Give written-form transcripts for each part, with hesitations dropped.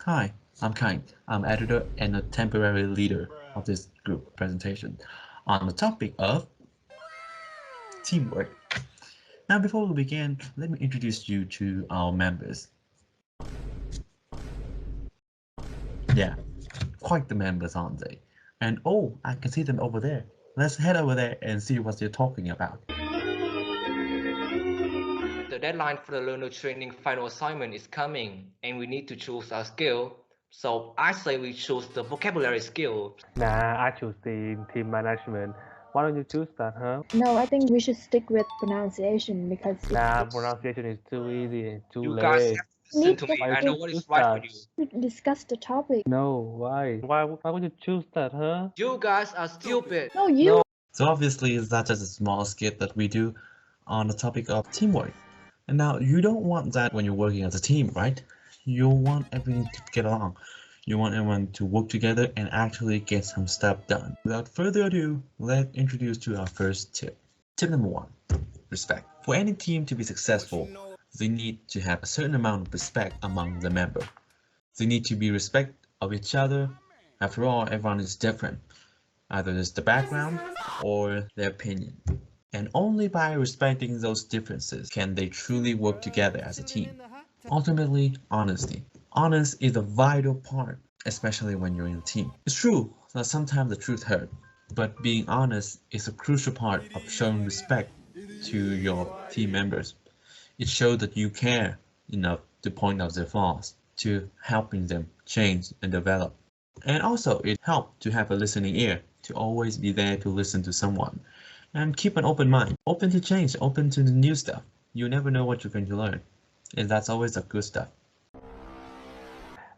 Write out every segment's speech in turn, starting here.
Hi, I'm Kind. I'm editor and a temporary leader of this group presentation on the topic of teamwork. Now, before we begin, let me introduce you to our members. Yeah, quite the members, aren't they? And oh, I can see them over there. Let's head over there and see what they're talking about. The deadline for the learner training final assignment is coming, and we need to choose our skill. So I say we choose the vocabulary skill. Nah, I choose the team management. Why don't you choose that, huh? No, I think we should stick with pronunciation because Nah, it's pronunciation is too easy, too You guys late. have to listen need to to, me. Why I did know you what choose is right for that? you. to discuss the topic. No, why would you choose that, huh? You guys are stupid. No, you. No. So obviously, that's just a small skit that we do on the topic of teamwork. And now you don't want that when you're working as a team, right? You want everything to get along. You want everyone to work together and actually get some stuff done. Without further ado, let's introduce to our first tip. Tip number one, respect. For any team to be successful, they need to have a certain amount of respect among the members. They need to be respect of each other. After all, everyone is different. Either it's the background or their opinion. And only by respecting those differences can they truly work together as a team. Ultimately, honesty. Honest is a vital part, especially when you're in a team. It's true that sometimes the truth hurts, but being honest is a crucial part of showing respect to your team members. It shows that you care enough to point out their flaws, to helping them change and develop. And also, it helps to have a listening ear, to always be there to listen to someone. And keep an open mind, open to change, open to the new stuff. You never know what you're going to learn. And that's always the good stuff.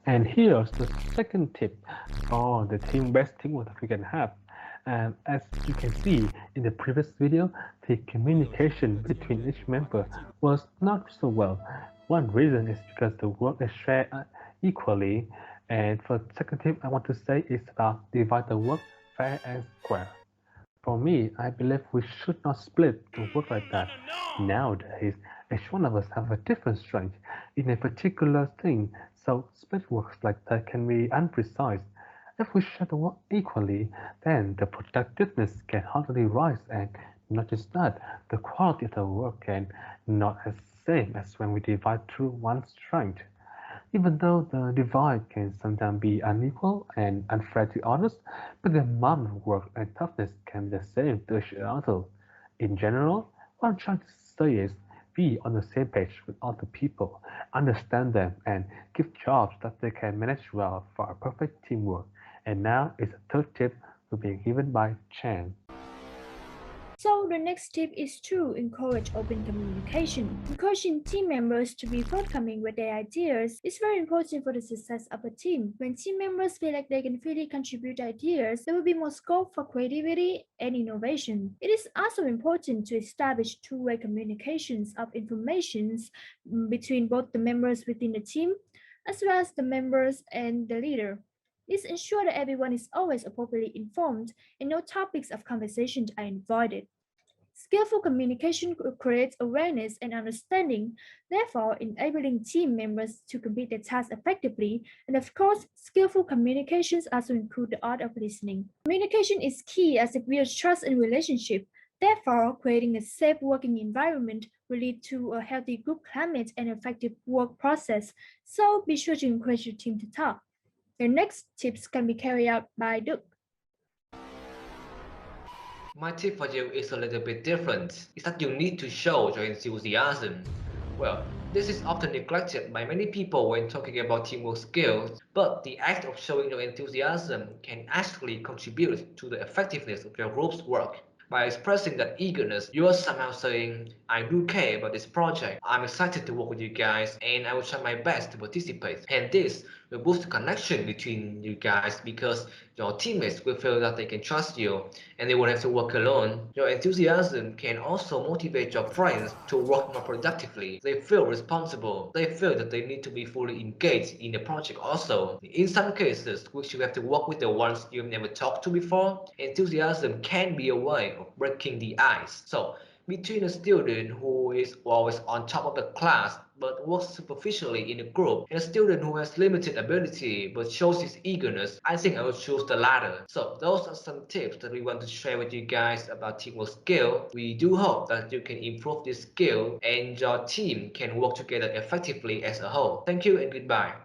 And here's the second tip for the team best teamwork that we can have. And as you can see in the previous video, the communication between each member was not so well. One reason is because the work is shared equally. And for the second tip, I want to say is about divide the work fair and square. For me, I believe we should not split the work like that. Nowadays, each one of us have a different strength in a particular thing, so split works like that can be unprecise. If we share the work equally, then the productiveness can hardly rise, and not just that, the quality of the work can not as same as when we divide through one strength. Even though the divide can sometimes be unequal and unfair to others, but the amount of work and toughness can be the same to each other. In general, what I'm trying to say is be on the same page with other people, understand them, and give jobs that they can manage well for a perfect teamwork. And now is the third tip to be given by Chan. So the next tip is to encourage open communication. Encouraging team members to be forthcoming with their ideas is very important for the success of a team. When team members feel like they can freely contribute ideas, there will be more scope for creativity and innovation. It is also important to establish two-way communications of informations between both the members within the team as well as the members and the leader. This ensures that everyone is always appropriately informed and no topics of conversation are avoided. Skillful communication creates awareness and understanding, therefore enabling team members to complete their tasks effectively. And of course, skillful communications also include the art of listening. Communication is key as it builds trust and relationship. Therefore, creating a safe working environment will lead to a healthy group climate and effective work process. So be sure to encourage your team to talk. The next tips can be carried out by Duke. My tip for you is a little bit different. It's that you need to show your enthusiasm. Well, this is often neglected by many people when talking about teamwork skills, but the act of showing your enthusiasm can actually contribute to the effectiveness of your group's work. By expressing that eagerness, you are somehow saying, I do care about this project, I'm excited to work with you guys, and I will try my best to participate. And this will boost the connection between you guys because your teammates will feel that they can trust you and they won't have to work alone. Your enthusiasm can also motivate your friends to work more productively. They feel responsible. They feel that they need to be fully engaged in the project also. In some cases, which you have to work with the ones you've never talked to before, enthusiasm can be a way of breaking the ice. So, between a student who is always on top of the class but works superficially in a group, and a student who has limited ability but shows his eagerness, I think I would choose the latter. So those are some tips that we want to share with you guys about teamwork skill. We do hope that you can improve this skill and your team can work together effectively as a whole. Thank you and goodbye.